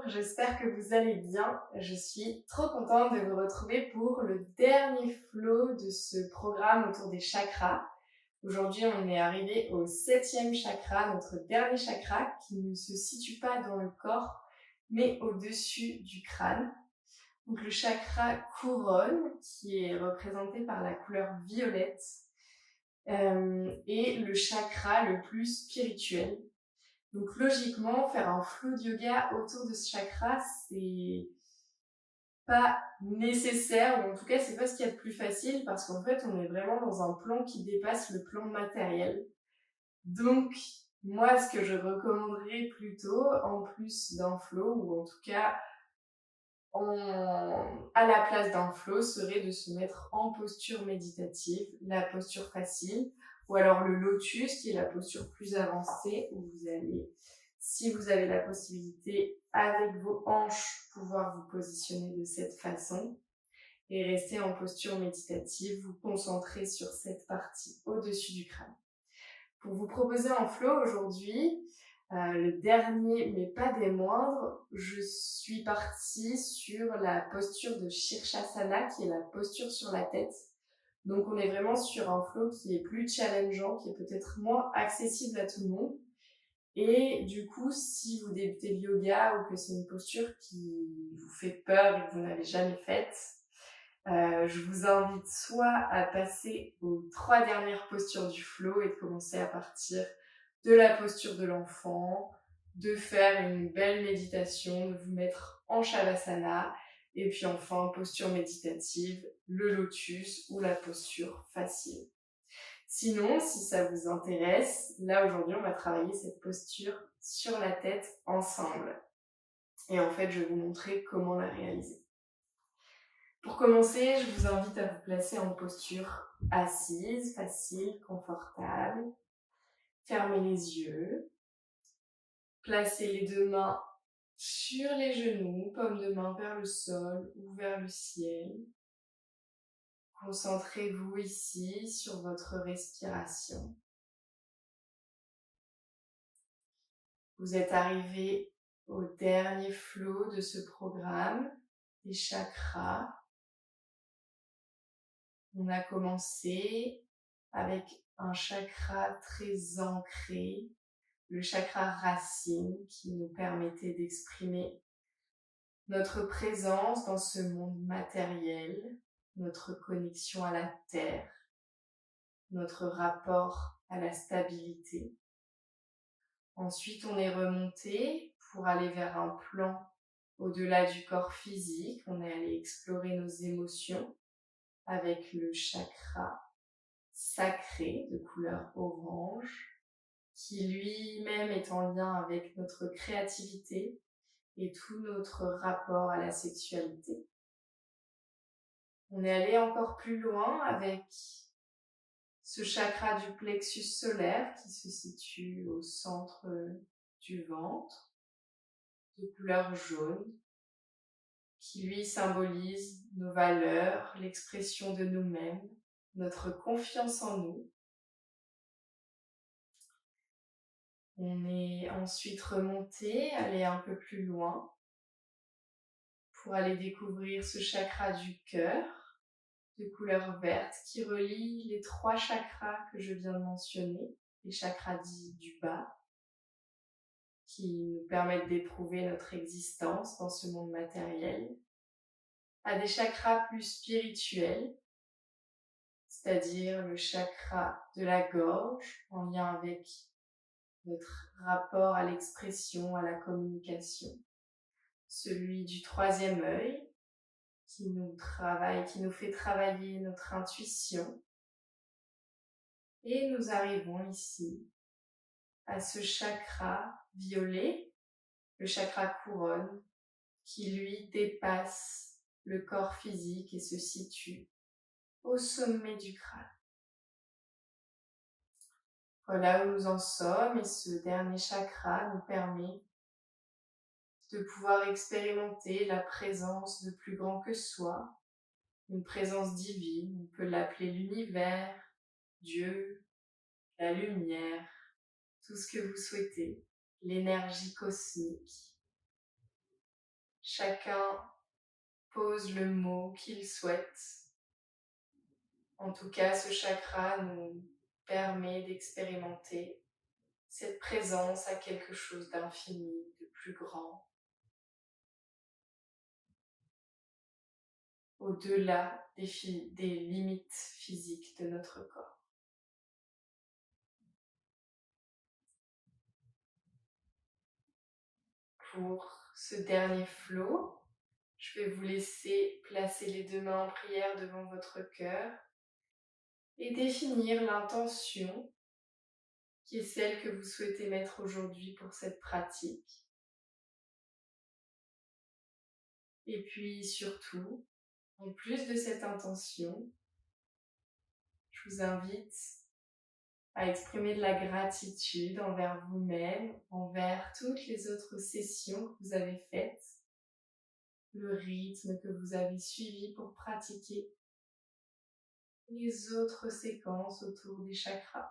j'espère que vous allez bien. Je suis trop contente de vous retrouver pour le dernier flow de ce programme autour des chakras. Aujourd'hui, on est arrivé au 7e chakra, notre dernier chakra, qui ne se situe pas dans le corps, mais au-dessus du crâne. Donc le chakra couronne, qui est représenté par la couleur violette, est le chakra le plus spirituel. Donc logiquement, faire un flow de yoga autour de ce chakra, c'est pas nécessaire, ou en tout cas c'est pas ce qu'il y a de plus facile, parce qu'en fait on est vraiment dans un plan qui dépasse le plan matériel. Donc moi ce que je recommanderais plutôt, en plus d'un flow, ou en tout cas à la place d'un flow, serait de se mettre en posture méditative, la posture facile, ou alors le lotus, qui est la posture plus avancée, où vous allez, si vous avez la possibilité, avec vos hanches, pouvoir vous positionner de cette façon, et rester en posture méditative, vous concentrer sur cette partie au-dessus du crâne. Pour vous proposer un flow aujourd'hui, le dernier, mais pas des moindres, je suis partie sur la posture de Shirshasana, qui est la posture sur la tête. Donc on est vraiment sur un flow qui est plus challengeant, qui est peut-être moins accessible à tout le monde. Et du coup, si vous débutez le yoga ou que c'est une posture qui vous fait peur et que vous n'avez jamais faite, je vous invite soit à passer aux 3 dernières postures du flow et de commencer à partir de la posture de l'enfant, de faire une belle méditation, de vous mettre en Shavasana, et puis enfin, posture méditative, le lotus ou la posture facile. Sinon, si ça vous intéresse, là aujourd'hui on va travailler cette posture sur la tête ensemble. Et en fait, je vais vous montrer comment la réaliser. Pour commencer, je vous invite à vous placer en posture assise, facile, confortable. Fermez les yeux. Placez les 2 mains sur les genoux, paume de main vers le sol ou vers le ciel. Concentrez-vous ici sur votre respiration. Vous êtes arrivé au dernier flow de ce programme, des chakras. On a commencé avec un chakra très ancré, le chakra racine, qui nous permettait d'exprimer notre présence dans ce monde matériel, notre connexion à la terre, notre rapport à la stabilité. Ensuite, on est remonté pour aller vers un plan au-delà du corps physique. On est allé explorer nos émotions avec le chakra sacré de couleur orange, qui lui-même est en lien avec notre créativité et tout notre rapport à la sexualité. On est allé encore plus loin avec ce chakra du plexus solaire qui se situe au centre du ventre, de couleur jaune, qui lui symbolise nos valeurs, l'expression de nous-mêmes, notre confiance en nous. On est ensuite remonté, allé un peu plus loin pour aller découvrir ce chakra du cœur de couleur verte qui relie les 3 chakras que je viens de mentionner, les chakras dits du bas, qui nous permettent d'éprouver notre existence dans ce monde matériel, à des chakras plus spirituels, c'est-à-dire le chakra de la gorge, en lien avec notre rapport à l'expression, à la communication, celui du 3e œil, qui nous fait travailler notre intuition. Et nous arrivons ici à ce chakra violet, le chakra couronne, qui lui dépasse le corps physique et se situe au sommet du crâne. Voilà où nous en sommes, et ce dernier chakra nous permet de pouvoir expérimenter la présence de plus grand que soi, une présence divine. On peut l'appeler l'univers, Dieu, la lumière, tout ce que vous souhaitez, l'énergie cosmique. Chacun pose le mot qu'il souhaite. En tout cas, ce chakra nous permet d'expérimenter cette présence à quelque chose d'infini, de plus grand, au-delà des limites physiques de notre corps. Pour ce dernier flow, je vais vous laisser placer les deux mains en prière devant votre cœur et définir l'intention qui est celle que vous souhaitez mettre aujourd'hui pour cette pratique. Et puis surtout, en plus de cette intention, je vous invite à exprimer de la gratitude envers vous-même, envers toutes les autres sessions que vous avez faites, le rythme que vous avez suivi pour pratiquer les autres séquences autour des chakras.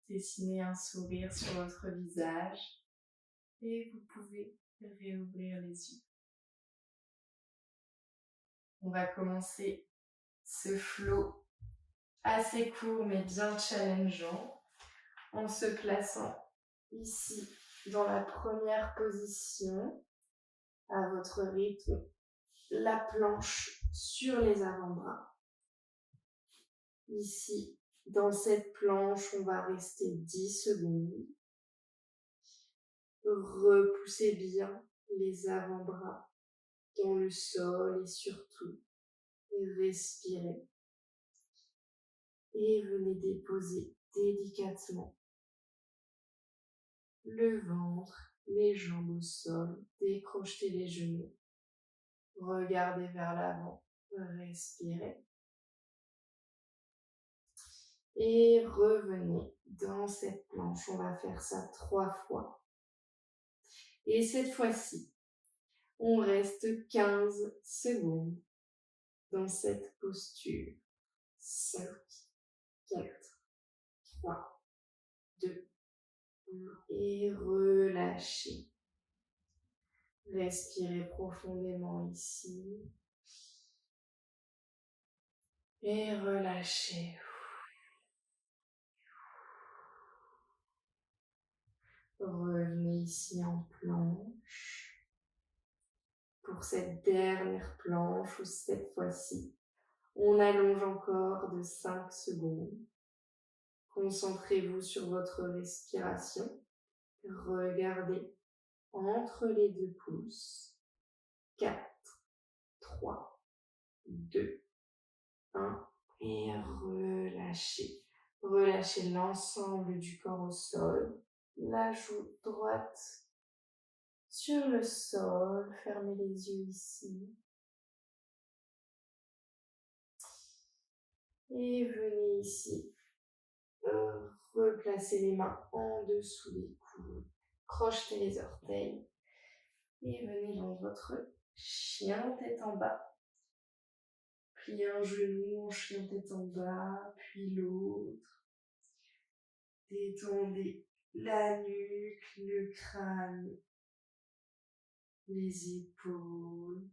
Dessinez un sourire sur votre visage et vous pouvez réouvrir les yeux. On va commencer ce flow assez court mais bien challengeant en se plaçant ici dans la première position à votre rythme, la planche sur les avant-bras. Ici, dans cette planche, on va rester 10 secondes. Repoussez bien les avant-bras dans le sol et surtout, respirez. Et venez déposer délicatement le ventre, les jambes au sol, décrochez les genoux. Regardez vers l'avant, respirez. Et revenez dans cette planche. On va faire ça 3 fois. Et cette fois-ci, on reste 15 secondes dans cette posture. 5, 4, 3, 2, 1. Et relâchez. Respirez profondément ici. Et relâchez. Revenez ici en planche. Pour cette dernière planche, ou cette fois-ci, on allonge encore de 5 secondes. Concentrez-vous sur votre respiration. Regardez entre les deux pouces. 4, 3, 2, 1. Et relâchez. Relâchez l'ensemble du corps au sol. La joue droite sur le sol. Fermez les yeux ici. Et venez ici. Replacez les mains en dessous des coudes. Crochetez les orteils. Et venez dans votre chien tête en bas. Pliez un genou en chien tête en bas, puis l'autre. Détendez la nuque, le crâne, les épaules.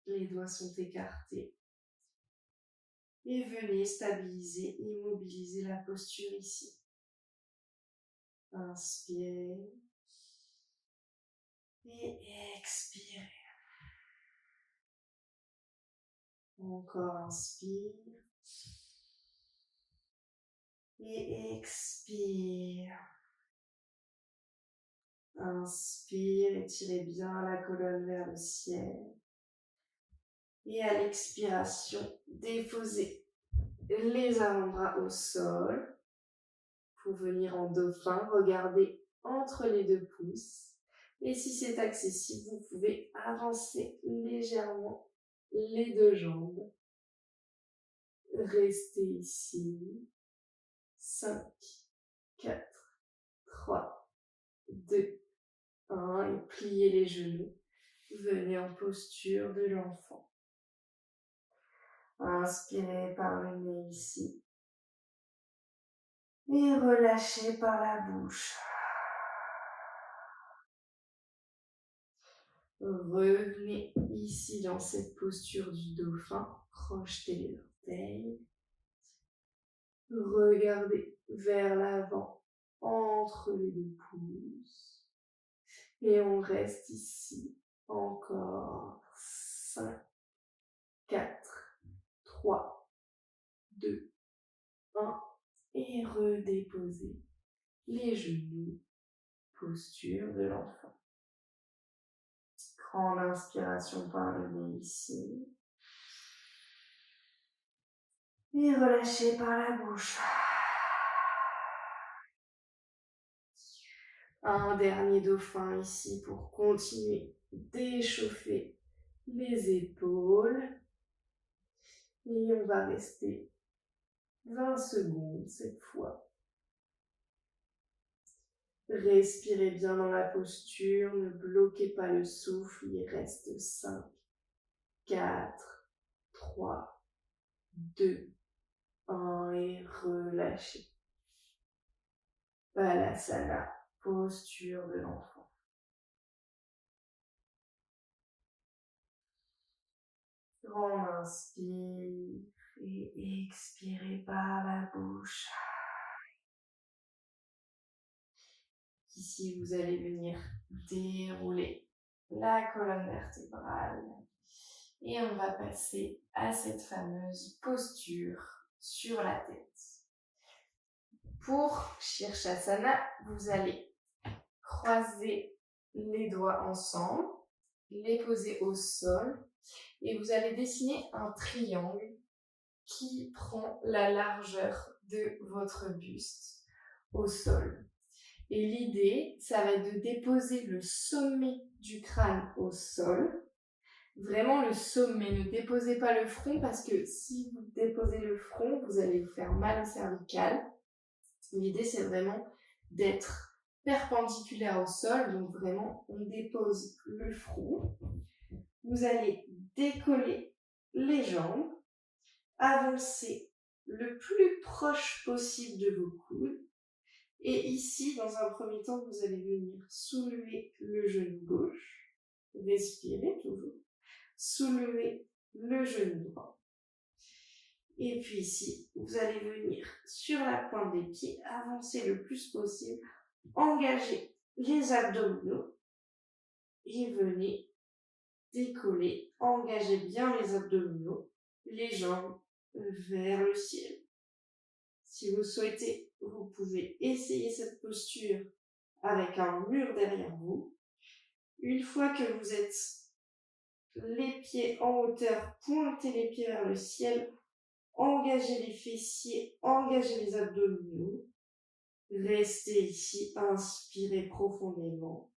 Les doigts sont écartés. Et venez stabiliser, immobiliser la posture ici. Inspirez. Et expirez. Encore inspire. Et expire. Inspire, étirez bien la colonne vers le ciel. Et à l'expiration, déposez les avant-bras au sol. Pour venir en dauphin, regardez entre les deux pouces. Et si c'est accessible, vous pouvez avancer légèrement les deux jambes. Restez ici. 5, 4, 3, 2, 1. Et pliez les genoux. Venez en posture de l'enfant. Inspirez par le nez ici. Et relâchez par la bouche. Revenez ici dans cette posture du dauphin. Crochetez les orteils. Regardez vers l'avant entre les deux pouces. Et on reste ici encore 5, 4, 3, 2, 1. Et redéposez les genoux. Posture de l'enfant. Grande inspiration par le nez ici. Et relâchez par la bouche. Un dernier dauphin ici pour continuer d'échauffer les épaules. Et on va rester 20 secondes cette fois. Respirez bien dans la posture, ne bloquez pas le souffle, il reste 5, 4, 3, 2, 1 et relâchez. Balasana, posture de l'enfant. Grande inspire et expirez par la bouche. Ici, vous allez venir dérouler la colonne vertébrale et on va passer à cette fameuse posture sur la tête. Pour Shirshasana, vous allez croiser les doigts ensemble, les poser au sol et vous allez dessiner un triangle qui prend la largeur de votre buste au sol. Et l'idée, ça va être de déposer le sommet du crâne au sol. Vraiment le sommet, ne déposez pas le front parce que si vous déposez le front, vous allez vous faire mal au cervical. L'idée, c'est vraiment d'être perpendiculaire au sol, donc vraiment, on dépose le front. Vous allez décoller les jambes, avancer le plus proche possible de vos coudes. Et ici, dans un premier temps, vous allez venir soulever le genou gauche, respirez toujours, soulever le genou droit. Et puis ici, vous allez venir sur la pointe des pieds, avancer le plus possible, engager les abdominaux et venez décoller, engagez bien les abdominaux, les jambes vers le ciel. Si vous souhaitez, vous pouvez essayer cette posture avec un mur derrière vous. Une fois que vous êtes les pieds en hauteur, pointez les pieds vers le ciel, engagez les fessiers, engagez les abdominaux. Restez ici, inspirez profondément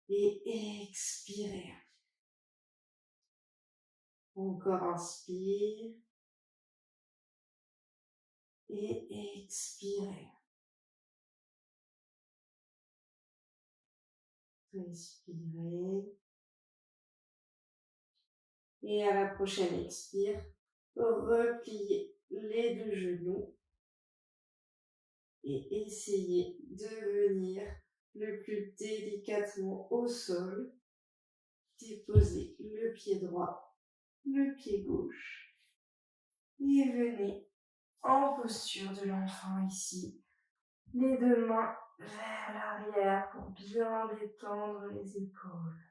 et expirez. Encore inspire et expirez. Respirez. Et à la prochaine expire, repliez les deux genoux et essayez de venir le plus délicatement au sol. Déposez le pied droit, le pied gauche et venez en posture de l'enfant ici. Les deux mains vers l'arrière pour bien détendre les épaules.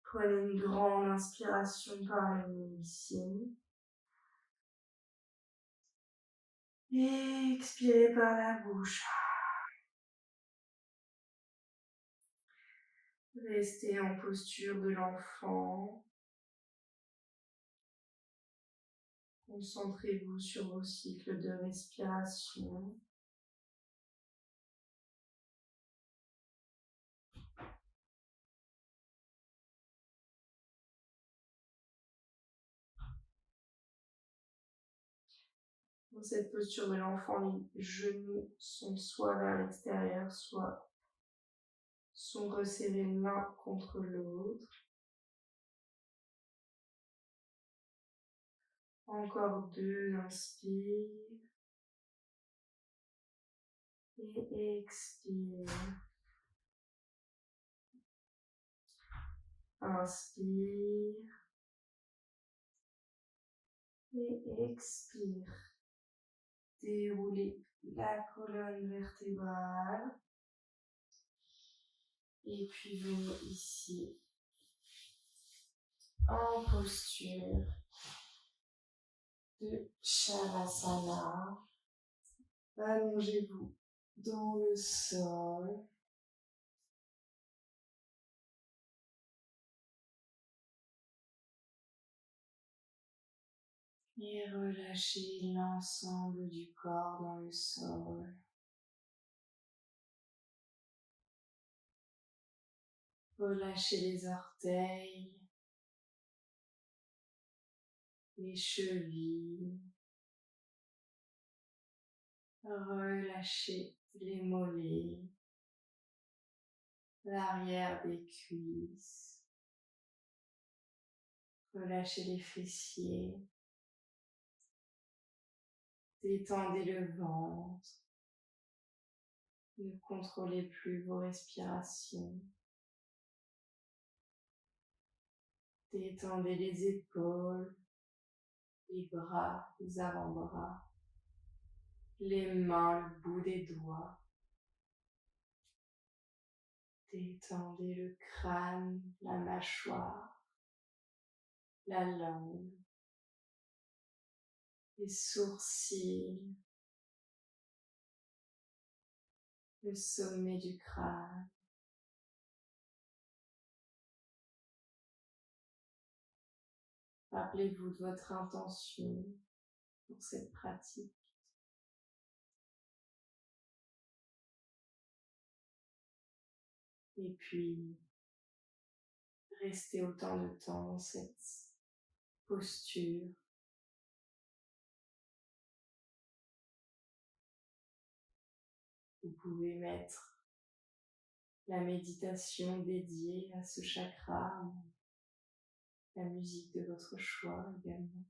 Prenez une grande inspiration par le nez ici. Et expirez par la bouche. Restez en posture de l'enfant. Concentrez-vous sur vos cycles de respiration. Dans cette posture de l'enfant, les genoux sont soit vers l'extérieur, soit sont resserrés l'un contre l'autre. Encore deux, inspire. Et expire. Inspire et expire. Déroulez la colonne vertébrale. Et puis venez ici en posture de Shavasana. Allongez-vous dans le sol. Et relâchez l'ensemble du corps dans le sol. Relâchez les orteils, les chevilles. Relâchez les mollets, l'arrière des cuisses. Relâchez les fessiers. Détendez le ventre. Ne contrôlez plus vos respirations. Détendez les épaules, les bras, les avant-bras, les mains, le bout des doigts. Détendez le crâne, la mâchoire, la langue, les sourcils, le sommet du crâne. Rappelez-vous de votre intention pour cette pratique. Et puis, restez autant de temps dans cette posture. Vous pouvez mettre la méditation dédiée à ce chakra, la musique de votre choix également.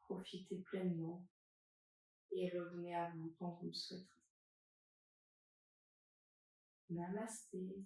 Profitez pleinement et revenez à vous quand vous le souhaiterez. Namasté.